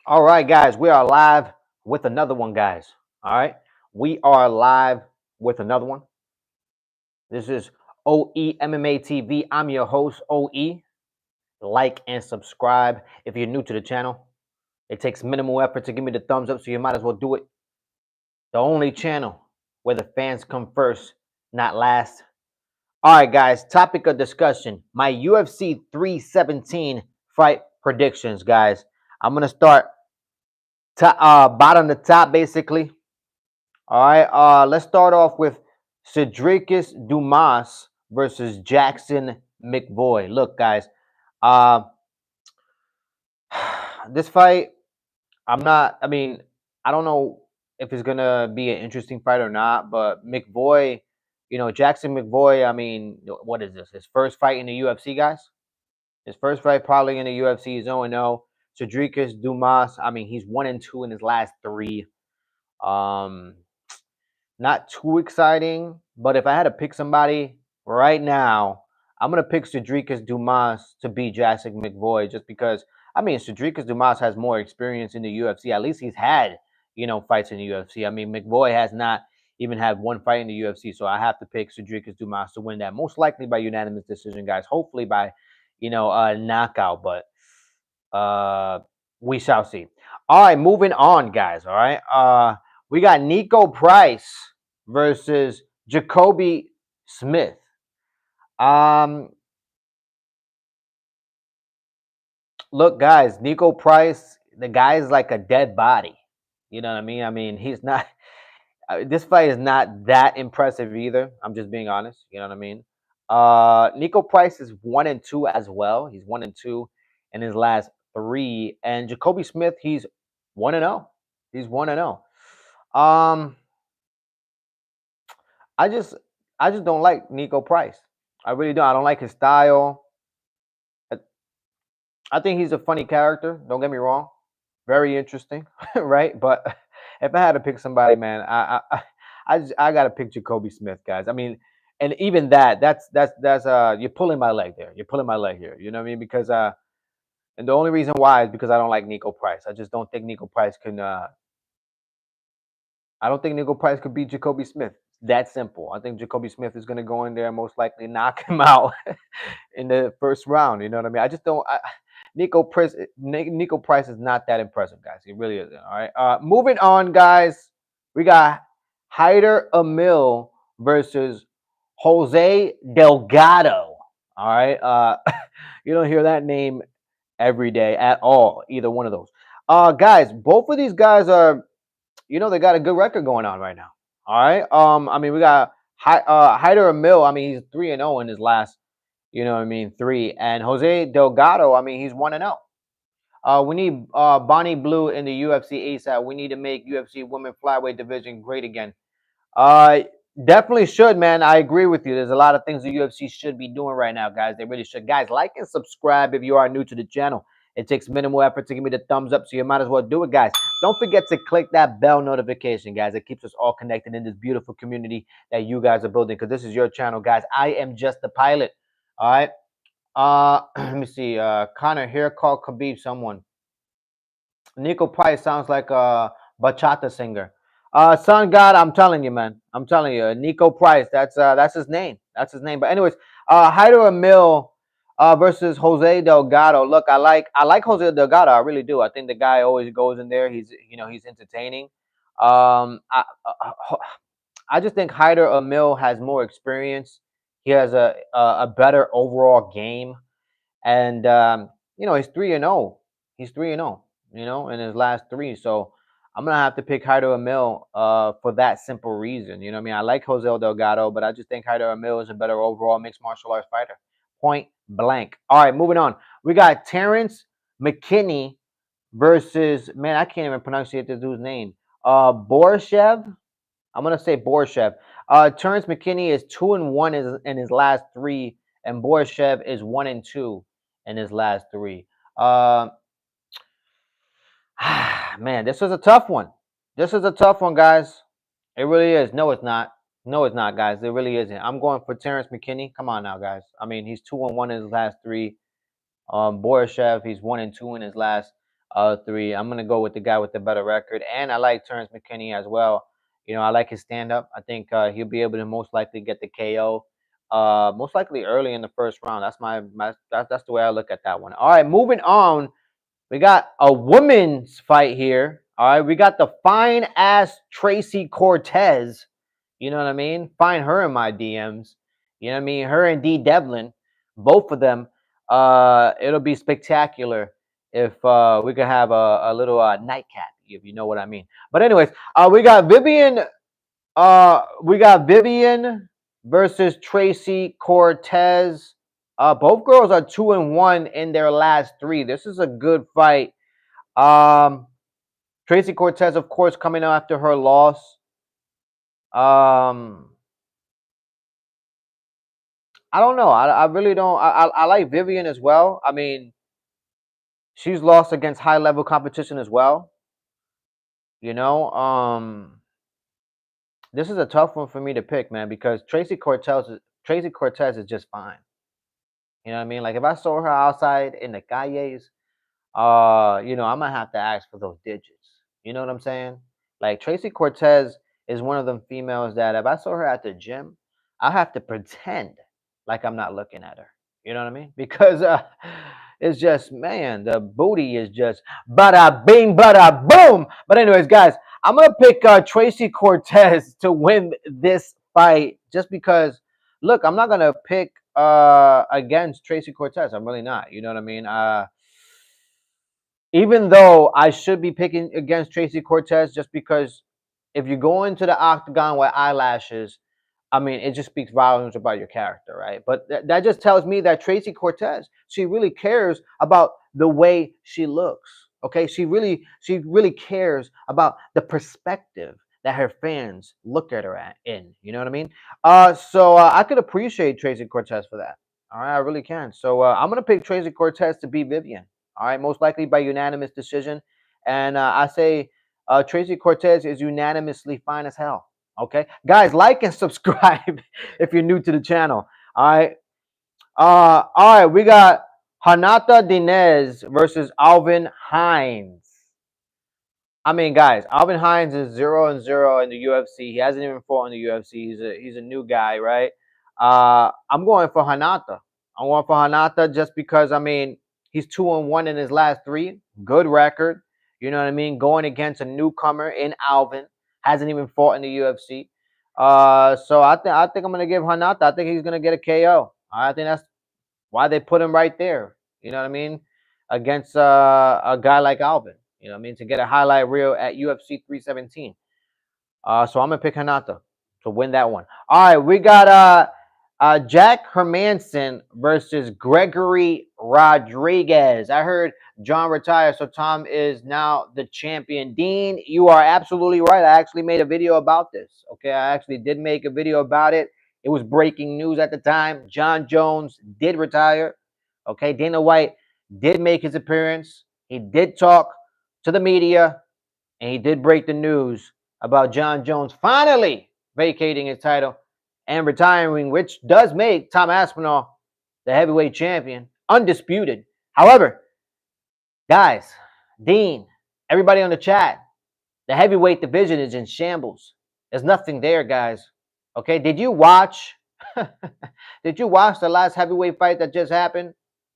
All right, guys, we are live with another one, guys. All right, we are live with another one. This is OE MMA TV. I'm your host, OE. Like and subscribe if you're new to the channel. It takes minimal effort to give me the thumbs up, so you might as well do it. The only channel where the fans come first, not last. All right, guys, topic of discussion my UFC 317 fight predictions, guys. I'm going to start bottom to top, basically. All right, let's start off with Cedricus Dumas versus Jackson McVoy. Look, guys, uh, this fight, I mean, I don't know if it's gonna be an interesting fight or not, but McVoy, Jackson McVoy. I mean, what is this? His first fight in the UFC, guys. His first fight probably in the UFC is 0-0. Cedricus Dumas. I mean, he's 1-2 in his last three. Um, Not too exciting, but if I had to pick somebody right now, I'm gonna pick Cedricus Dumas to beat Jackson McVoy, just because I mean Cedricus Dumas has more experience in the UFC. At least he's had fights in the UFC. I mean McVoy has not even had one fight in the UFC, so I have to pick Cedricus Dumas to win that, most likely by unanimous decision, guys. Hopefully by knockout, but uh we shall see. All right, moving on, guys. All right, we got Nico Price versus Jacoby Smith. Um, Look, guys, Nico Price, the guy's like a dead body. You know what I mean? I mean, he's not. This fight is not that impressive either. I'm just being honest. You know what I mean? Nico Price is 1-2 as well. He's 1-2 in his last three, and Jacoby Smith, he's 1-0. He's 1-0. Um, I just, I just don't like Nico Price. I really don't. I don't like his style. I, I think he's a funny character. Don't get me wrong. Very interesting, right? But if I had to pick somebody, man, I gotta pick Jacoby Smith, guys. I mean, and even that's you're pulling my leg there. You're pulling my leg here. You know what I mean? Because and the only reason why is because I don't like Nico Price. I just don't think Nico Price can. I don't think Nico Price could beat Jacoby Smith. That simple. I think Jacoby Smith is going to go in there and most likely knock him out in the first round. You know what I mean? I just don't. Nico Price is not that impressive, guys. He really isn't. All right. Moving on, guys. We got Hyder Emil versus Jose Delgado. All right. You don't hear that name every day at all. Either one of those. Guys, both of these guys are, they got a good record going on right now. All right. I mean, we got Hyder Emil. I mean, he's 3-0 in his last, three. And Jose Delgado. I mean, he's 1-0. We need Bonnie Blue in the UFC ASAP. We need to make UFC women flyweight division great again. Uh, Definitely should, man. I agree with you. There's a lot of things the UFC should be doing right now, guys. They really should. Guys, like and subscribe if you are new to the channel. It takes minimal effort to give me the thumbs up, so you might as well do it, guys. Don't forget to click that bell notification, guys. It keeps us all connected in this beautiful community that you guys are building, because this is your channel, guys. I am just the pilot. All right. Let me see. Connor here, call Khabib someone. Nico Price sounds like a bachata singer. Sun God, I'm telling you, man. I'm telling you, Nico Price. That's his name. That's his name. But anyways, Hyder Emil versus Jose Delgado. Look, I like Jose Delgado. I really do. I think the guy always goes in there. He's entertaining. I just think Hyder Emil has more experience. He has a better overall game, and he's 3-0. He's 3-0. In his last three. So I'm gonna have to pick Hyder Emil for that simple reason. You know what I mean? I like Jose Delgado, but I just think Hyder Emil is a better overall mixed martial arts fighter. Point blank. All right, moving on. We got Terrence McKinney versus, man, I can't even pronounce this dude's name. Borshev. I'm gonna say Borshev. Terrence McKinney is 2-1 in his last three, and Borshev is 1-2 in his last three. Man, this is a tough one. This is a tough one, guys. It really is. No, it's not. No, it's not, guys. It really isn't. I'm going for Terrence McKinney. Come on now, guys. I mean, he's 2-1 in his last three. Borishev, he's 1-2 in his last 3. I'm gonna go with the guy with the better record, and I like Terrence McKinney as well. I like his stand up. I think he'll be able to most likely get the KO. Most likely early in the first round. That's the way I look at that one. All right, moving on. We got a women's fight here. All right, we got the fine ass Tracy Cortez. You know what I mean? Find her in my DMs. You know what I mean? Her and D Devlin, both of them. It'll be spectacular if we could have a little nightcap, if you know what I mean. But anyways, we got Vivian. We got Vivian versus Tracy Cortez. Both girls are 2-1 in their last 3. This is a good fight. Tracy Cortez, of course, coming after her loss. I don't know. I really don't. I like Vivian as well. I mean, she's lost against high level competition as well. You know, this is a tough one for me to pick, man, because Tracy Cortez is just fine. You know what I mean? Like if I saw her outside in the calles, I'm gonna have to ask for those digits. You know what I'm saying? Like Tracy Cortez is one of them females that if I saw her at the gym, I have to pretend like I'm not looking at her. You know what I mean? Because it's just, man, the booty is just bada bing, bada boom. But anyways, guys, I'm gonna pick Tracy Cortez to win this fight just because. Look, I'm not gonna pick against Tracy Cortez. I'm really not. You know what I mean? Even though I should be picking against Tracy Cortez just because if you go into the octagon with eyelashes, I mean, it just speaks volumes about your character, right? But that just tells me that Tracy Cortez, she really cares about the way she looks. Okay, she really cares about the perspective that her fans look at her in. You know what I mean? So I could appreciate Tracy Cortez for that. All right, I really can. So I'm gonna pick Tracy Cortez to beat Vivian. All right, most likely by unanimous decision, and I say Tracy Cortez is unanimously fine as hell. Okay, guys, like and subscribe if you're new to the channel. All right, all right, we got Hanata Dinez versus Alvin Hines. I mean, guys, Alvin Hines is 0-0 in the UFC. He hasn't even fought in the UFC. He's a new guy, right? I'm going for Hanata. I'm going for Hanata just because I mean he's 2-1 in his last 3. Good record. You know what I mean? Going against a newcomer in Alvin. Hasn't even fought in the UFC. So I think I'm gonna give Hanata. I think he's gonna get a KO. I think that's why they put him right there. You know what I mean? Against a guy like Alvin. You know what I mean? To get a highlight reel at UFC 317. So I'm gonna pick Hanata to win that one. All right, we got Jack Hermanson versus Gregory Rodriguez. I heard John retired, so Tom is now the champion. Dean, you are absolutely right. I actually made a video about this. Okay, I actually did make a video about it. It was breaking news at the time. John Jones did retire. Okay, Dana White did make his appearance. He did talk to the media, and he did break the news about John Jones finally vacating his title and retiring, which does make Tom Aspinall the heavyweight champion, undisputed. However, guys, Dean, everybody on the chat, the heavyweight division is in shambles. There's nothing there, guys. Okay, did you watch? Did you watch the last heavyweight fight that just happened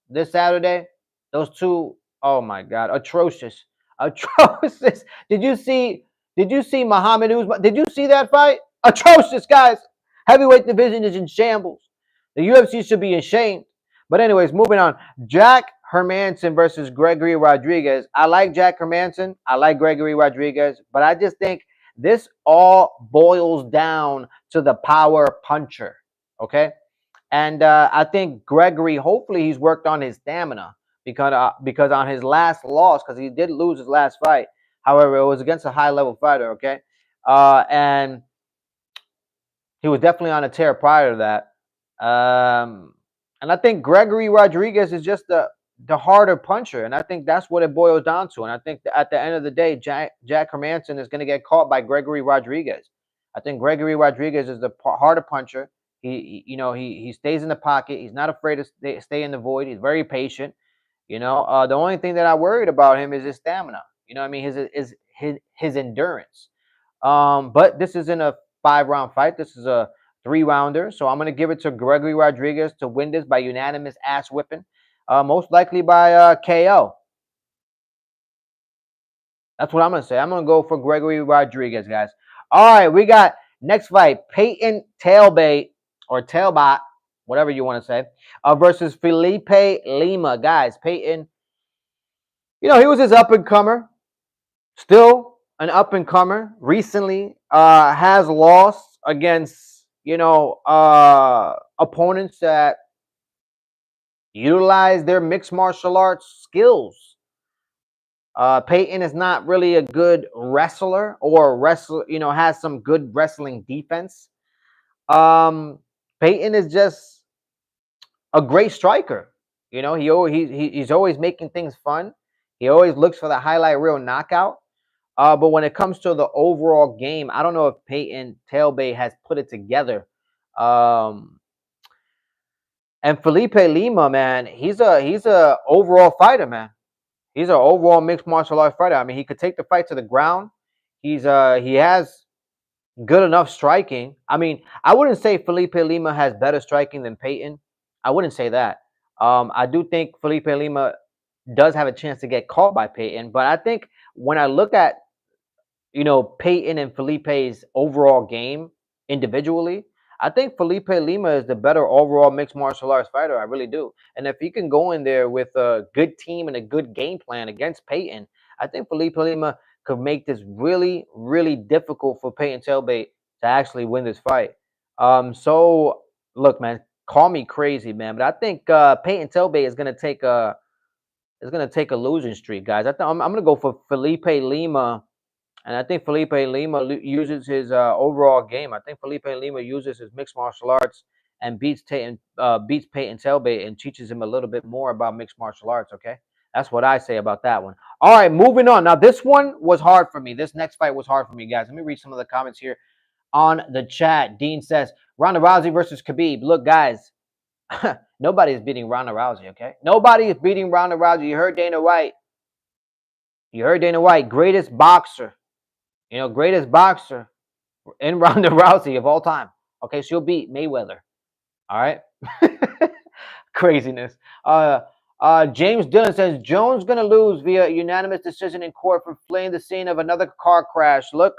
this Saturday? Those two, oh my God, atrocious, atrocious. Did you see? Did you see Muhammad Usman? Did you see that fight? Atrocious, guys. Heavyweight division is in shambles. The UFC should be ashamed. But anyways, moving on. Jack Hermanson versus Gregory Rodriguez. I like Jack Hermanson. I like Gregory Rodriguez. But I just think this all boils down to the power puncher. Okay? And I think Gregory, hopefully he's worked on his stamina because on his last loss, because he did lose his last fight. However, it was against a high-level fighter, okay? And he was definitely on a tear prior to that. And I think Gregory Rodriguez is just the harder puncher, and I think that's what it boils down to. And I think at the end of the day, Jack Hermanson is going to get caught by Gregory Rodriguez. I think Gregory Rodriguez is the harder puncher. He stays in the pocket. He's not afraid to stay in the void. He's very patient. The only thing that I worried about him is his stamina. You know what I mean? His endurance. But this isn't a 5-round fight. This is a 3-rounder. So I'm gonna give it to Gregory Rodriguez to win this by unanimous ass whipping. Most likely by KO. That's what I'm gonna say. I'm gonna go for Gregory Rodriguez, guys. All right, we got next fight: Peyton Tailbait or Tailbot, whatever you want to say, versus Felipe Lima, guys. Peyton, he was his up and comer, still an up and comer. Recently, has lost against opponents that utilize their mixed martial arts skills. Peyton is not really a good wrestler or has some good wrestling defense. Peyton is just a great striker. He's always making things fun. He always looks for the highlight reel knockout. But when it comes to the overall game, I don't know if Peyton Tailbay has put it together. And Felipe Lima, man, he's a overall fighter, man. He's an overall mixed martial arts fighter. I mean, he could take the fight to the ground. He has good enough striking. I mean, I wouldn't say Felipe Lima has better striking than Peyton. I wouldn't say that. I do think Felipe Lima does have a chance to get caught by Peyton, but I think when I look at Peyton and Felipe's overall game individually, I think Felipe Lima is the better overall mixed martial arts fighter. I really do. And if he can go in there with a good team and a good game plan against Peyton, I think Felipe Lima could make this really, really difficult for Peyton Tailbait to actually win this fight. So look, man, call me crazy, man, but I think Peyton Tailbait is gonna take a losing streak, guys. I'm gonna go for Felipe Lima. And I think Felipe Lima uses his overall game. I think Felipe Lima uses his mixed martial arts and beats Peyton Tailbait and teaches him a little bit more about mixed martial arts. Okay, that's what I say about that one. All right, moving on. Now this one was hard for me. This next fight was hard for me, guys. Let me read some of the comments here on the chat. Dean says Ronda Rousey versus Khabib. Look, guys, nobody's beating Ronda Rousey. Okay, nobody is beating Ronda Rousey. You heard Dana White. Greatest boxer. Greatest boxer in Ronda Rousey of all time. Okay, she'll beat Mayweather. All right. Craziness. James Dillon says Jones gonna lose via unanimous decision in court for fleeing the scene of another car crash. Look,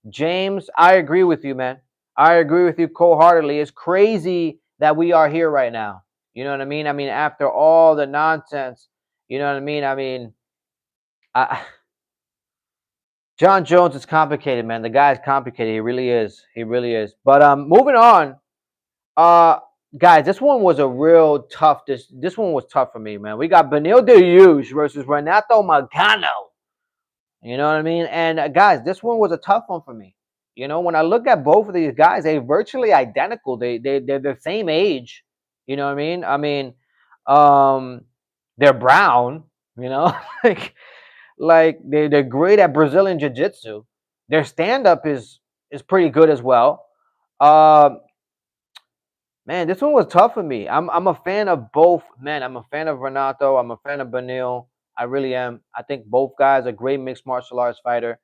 James, I agree with you, man. I agree with you wholeheartedly. It's crazy that we are here right now. You know what I mean? I mean, after all the nonsense, you know what I mean? I mean, John Jones is complicated, man. The guy is complicated. He really is. He really is. But moving on, uh, guys, this one was a real tough. This one was tough for me, man. We got Benil Dariush versus Renato Magano. You know what I mean? And guys, this one was a tough one for me. When I look at both of these guys, they're virtually identical. They're the same age. You know what I mean? I mean, they're brown. Like they're great at Brazilian jiu-jitsu. Their stand-up is pretty good as well. Man, this one was tough for me. I'm a fan of both. Man, I'm a fan of Renato. I'm a fan of Benil. I really am. I think both guys are great mixed martial arts fighters.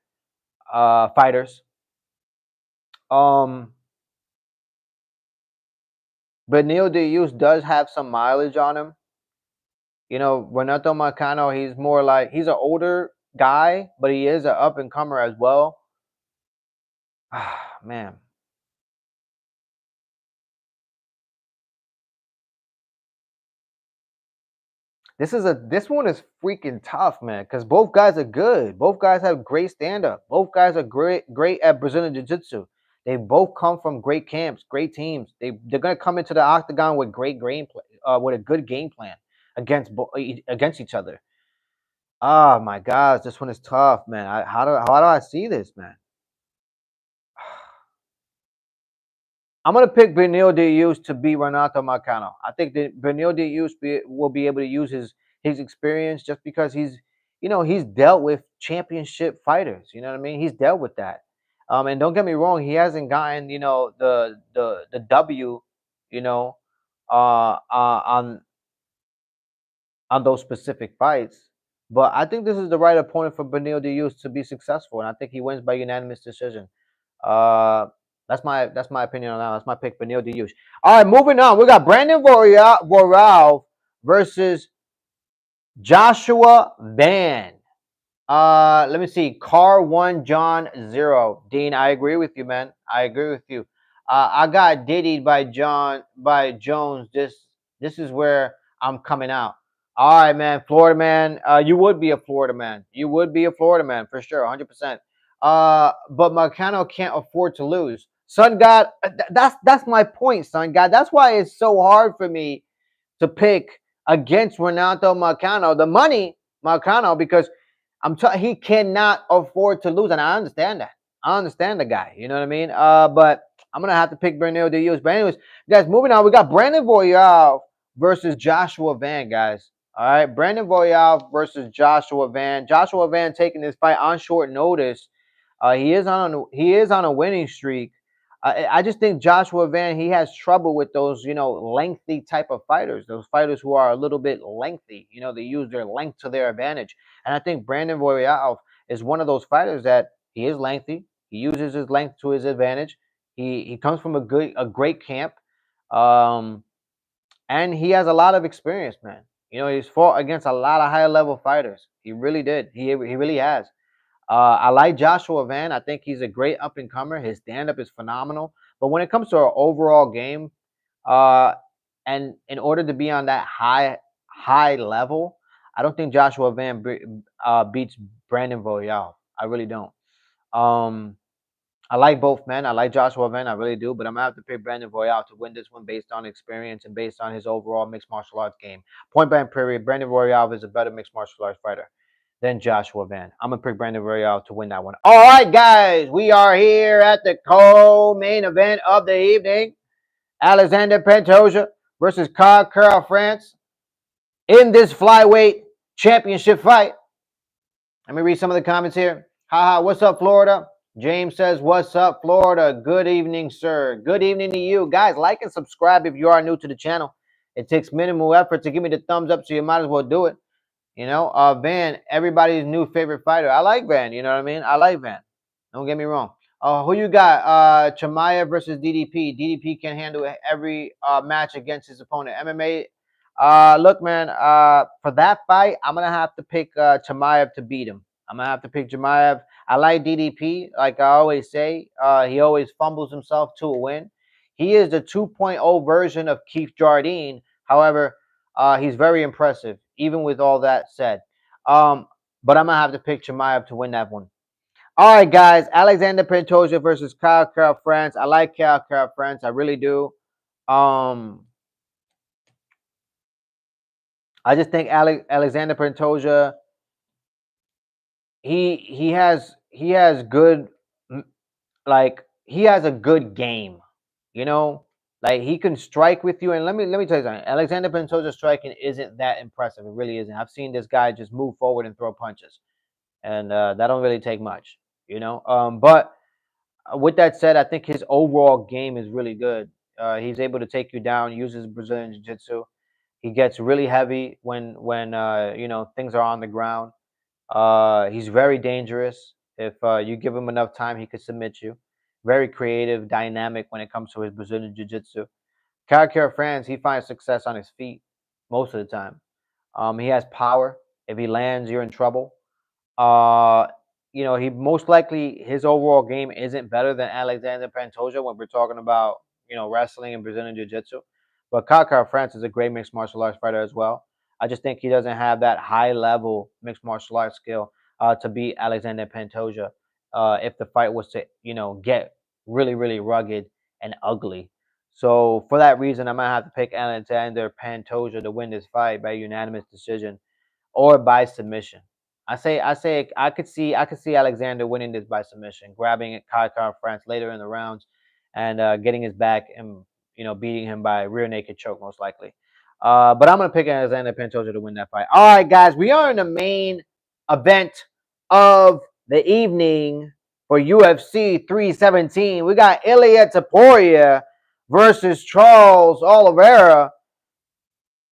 Benil Dariush does have some mileage on him. Renato Marcano, he's more like he's an older guy, but he is an up and comer as well. Man. This one is freaking tough, man, because both guys are good. Both guys have great stand-up. Both guys are great at Brazilian Jiu-Jitsu. They both come from great camps, great teams. They're gonna come into the octagon with great with a good game plan against each other. Oh my gosh, this one is tough, man. How do I see this, man? I'm gonna pick Benil Dariush to beat Renato Marcano. I think that Benil Dariush will be able to use his experience just because he's dealt with championship fighters. You know what I mean? He's dealt with that. And don't get me wrong, he hasn't gotten the W, on on those specific fights. But I think this is the right opponent for Beneil Dariush to be successful, and I think he wins by unanimous decision. Uh, that's my opinion on that. That's my pick, Beneil Dariush. All right, moving on. We got Brandon Royval versus Joshua Van. Let me see. Car 1 John 0. Dean, I agree with you, man. I agree with you. I got diddied by Jones. This is where I'm coming out. All right, man. Florida man. You would be a Florida man. You would be a Florida man for sure, 100%. But Marcano can't afford to lose. Sun God, that's my point, Sun God. That's why it's so hard for me to pick against Renato Marcano. The money, Marcano, because he cannot afford to lose, and I understand that. I understand the guy. You know what I mean? But I'm gonna have to pick Bernardo Diaz. But anyways, guys, moving on. We got Brandon Royval versus Joshua Van, guys. All right, Brandon Royval versus Joshua Van. Joshua Van taking this fight on short notice. He is on a winning streak. I just think Joshua Van, he has trouble with those, lengthy type of fighters. Those fighters who are a little bit lengthy. They use their length to their advantage. And I think Brandon Royval is one of those fighters that he is lengthy. He uses his length to his advantage. He comes from a great camp, um, and he has a lot of experience, man. He's fought against a lot of high level fighters. He really did. He really has. I like Joshua Van. I think he's a great up and comer. His stand up is phenomenal. But when it comes to our overall game, uh, and in order to be on that high level, I don't think Joshua Van beats Brandon Royval. I really don't. Um, I like both men. I like Joshua Van. I really do. But I'm gonna have to pick Brandon Royval to win this one based on experience and based on his overall mixed martial arts game. Point blank period. Brandon Royval is a better mixed martial arts fighter than Joshua Van. I'm gonna pick Brandon Royval to win that one. All right, guys, we are here at the co-main event of the evening. Alexander Pantoja versus Carl France in this flyweight championship fight. Let me read some of the comments here. Haha, what's up, Florida? James says, what's up, Florida? Good evening, sir. Good evening to you. Guys, like and subscribe if you are new to the channel. It takes minimal effort to give me the thumbs up, so you might as well do it. Van, everybody's new favorite fighter. I like Van, you know what I mean? I like Van. Don't get me wrong. Who you got? Chimaev versus DDP. DDP can handle every match against his opponent. MMA. Look, man. For that fight, I'm gonna have to pick Chimaev to beat him. I'm gonna have to pick Chimaev. I like DDP, like I always say. He always fumbles himself to a win. He is the 2.0 version of Keith Jardine. However, he's very impressive, even with all that said. But I'm gonna have to pick Chimaev to win that one. All right, guys. Alexander Pantoja versus Kyle France. I like Kyle France. I really do. I just think Alexander Pantoja. He has good, he has a good game. Like he can strike with you. And let me tell you something. Alexander Pantoja's striking isn't that impressive. It really isn't. I've seen this guy just move forward and throw punches, and that don't really take much. But with that said, I think his overall game is really good. He's able to take you down, uses Brazilian Jiu-Jitsu. He gets really heavy when things are on the ground. He's very dangerous. If you give him enough time, he could submit you. Very creative, dynamic when it comes to his Brazilian Jiu-Jitsu. Kyle France, he finds success on his feet most of the time. He has power. If he lands, you're in trouble. Uh, he most likely his overall game isn't better than Alexander Pantoja when we're talking about wrestling and Brazilian Jiu-Jitsu. But Kyle France is a great mixed martial arts fighter as well. I just think he doesn't have that high level mixed martial arts skill to beat Alexander Pantoja if the fight was to get really really rugged and ugly. So for that reason, I'm gonna have to pick Alexander Pantoja to win this fight by unanimous decision or by submission. I could see Alexander winning this by submission, grabbing Kyle France later in the rounds, and getting his back and beating him by rear naked choke most likely. But I'm gonna pick Alexander Pantoja to win that fight. All right, guys, we are in the main event of the evening for UFC 317. We got Ilia Topuria versus Charles Oliveira.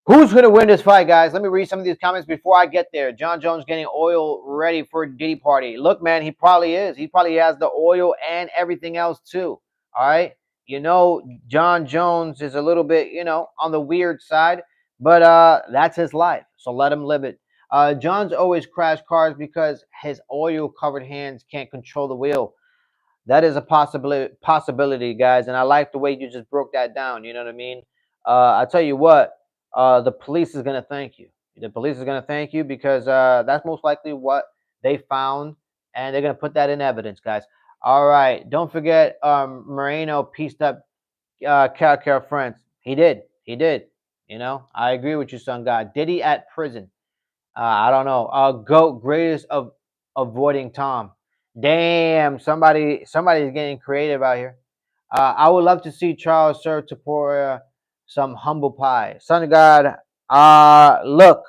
Who's going to win this fight, guys? Let me read some of these comments before I get there. John Jones getting oil ready for Diddy party. Look, man, he probably is. He probably has the oil and everything else, too. All right? You know, John Jones is a little bit, on the weird side, but that's his life. So let him live it. John's always crash cars because his oil-covered hands can't control the wheel. That is a possibility, guys. And I like the way you just broke that down. You know what I mean? I tell you what, the police is gonna thank you. The police is gonna thank you because that's most likely what they found, and they're gonna put that in evidence, guys. All right, don't forget, Moreno pieced up Cal friends. He did. He did. I agree with you, son. God, Diddy at prison. I don't know. GOAT, greatest of avoiding Tom. Damn, somebody's getting creative out here. I would love to see Charles serve Taporia some humble pie. Son of God, look,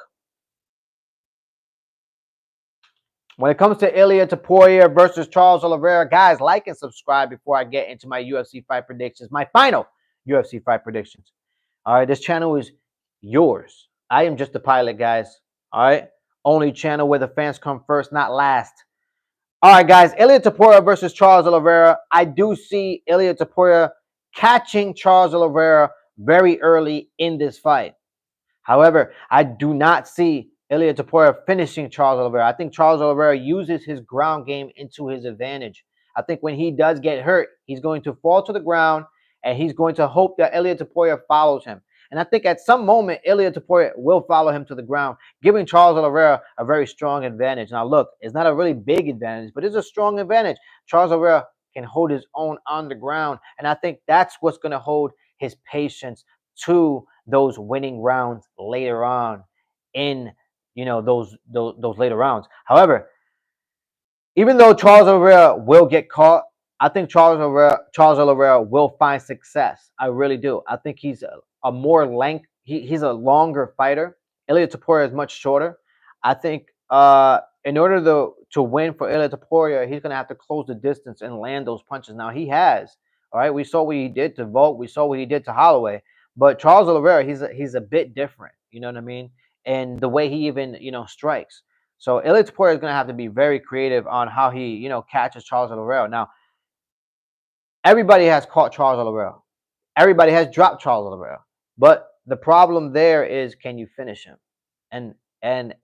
when it comes to Ilya Taporia versus Charles Oliveira, guys, like and subscribe before I get into my UFC fight predictions, my final UFC fight predictions. All right, this channel is yours. I am just a pilot, guys. All right, only channel where the fans come first, not last. All right, guys, Ilya Taporia versus Charles Oliveira. I do see Ilya Taporia catching Charles Oliveira very early in this fight. However, I do not see Ilya Taporia finishing Charles Oliveira. I think Charles Oliveira uses his ground game into his advantage. I think when he does get hurt, he's going to fall to the ground, and he's going to hope that Ilya Taporia follows him. And I think at some moment, Ilya Taporia will follow him to the ground, giving Charles Oliveira a very strong advantage. Now, look, it's not a really big advantage, but it's a strong advantage. Charles Oliveira can hold his own on the ground, and I think that's what's going to hold his patience to those winning rounds later on in those later rounds. However, even though Charles Oliveira will get caught, I think Charles Oliveira will find success. I really do. I think he's a more length. He's a longer fighter. Ilya Taporia is much shorter. I think in order to win for Ilya Taporia, he's going to have to close the distance and land those punches. Now, he has. All right, we saw what he did to Volk. We saw what he did to Holloway. But Charles Oliveira, he's a bit different. You know what I mean? And the way he even strikes. So Ilya Taporia is going to have to be very creative on how he catches Charles Oliveira. Now, everybody has caught Charles Oliveira. Everybody has dropped Charles Oliveira. But the problem there is, can you finish him? And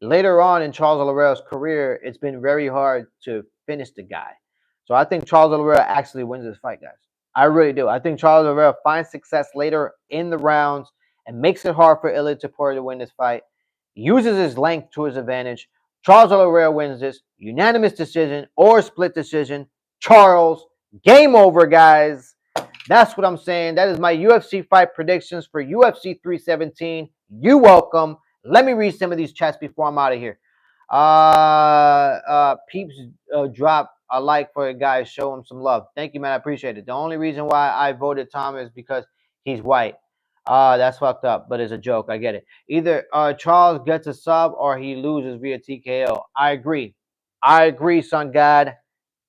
later on in Charles Oliveira's career, it's been very hard to finish the guy. So I think Charles Oliveira actually wins this fight, guys. I really do. I think Charles Oliveira finds success later in the rounds and makes it hard for Ilya Taporia to win this fight. Uses his length to his advantage. Charles Oliveira wins this unanimous decision or split decision. Charles, game over, guys. That's what I'm saying. That is my UFC fight predictions for UFC 317. You welcome. Let me read some of these chats before I'm out of here. Peeps drop a like for a guy. Show him some love. Thank you, man. I appreciate it. The only reason why I voted Tom is because he's white. That's fucked up, but it's a joke. I get it. Either Charles gets a sub or he loses via TKO. I agree. I agree, son God.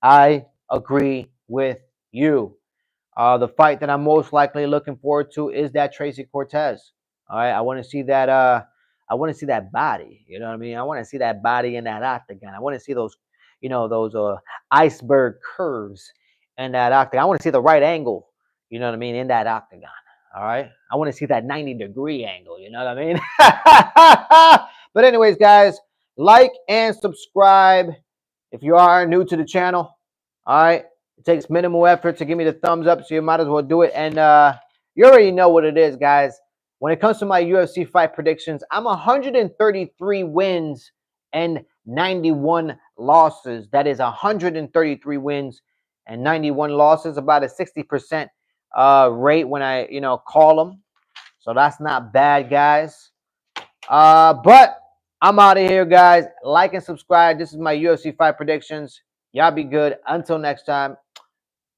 I agree with you. The fight that I'm most likely looking forward to is that Tracy Cortez. All right, I want to see that. I want to see that body. You know what I mean? I want to see that body in that octagon. I want to see those, those iceberg curves in that octagon. I want to see the right angle. You know what I mean? In that octagon. All right. I want to see that 90-degree angle. You know what I mean? But anyways, guys, like and subscribe if you are new to the channel. All right. It takes minimal effort to give me the thumbs up, so you might as well do it. And you already know what it is, guys. When it comes to my UFC fight predictions, I'm 133 wins and 91 losses. That is 133 wins and 91 losses, about a 60% rate when I, call them. So that's not bad, guys. But I'm out of here, guys. Like and subscribe. This is my UFC fight predictions. Y'all be good. Until next time.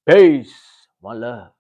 Peace. One love.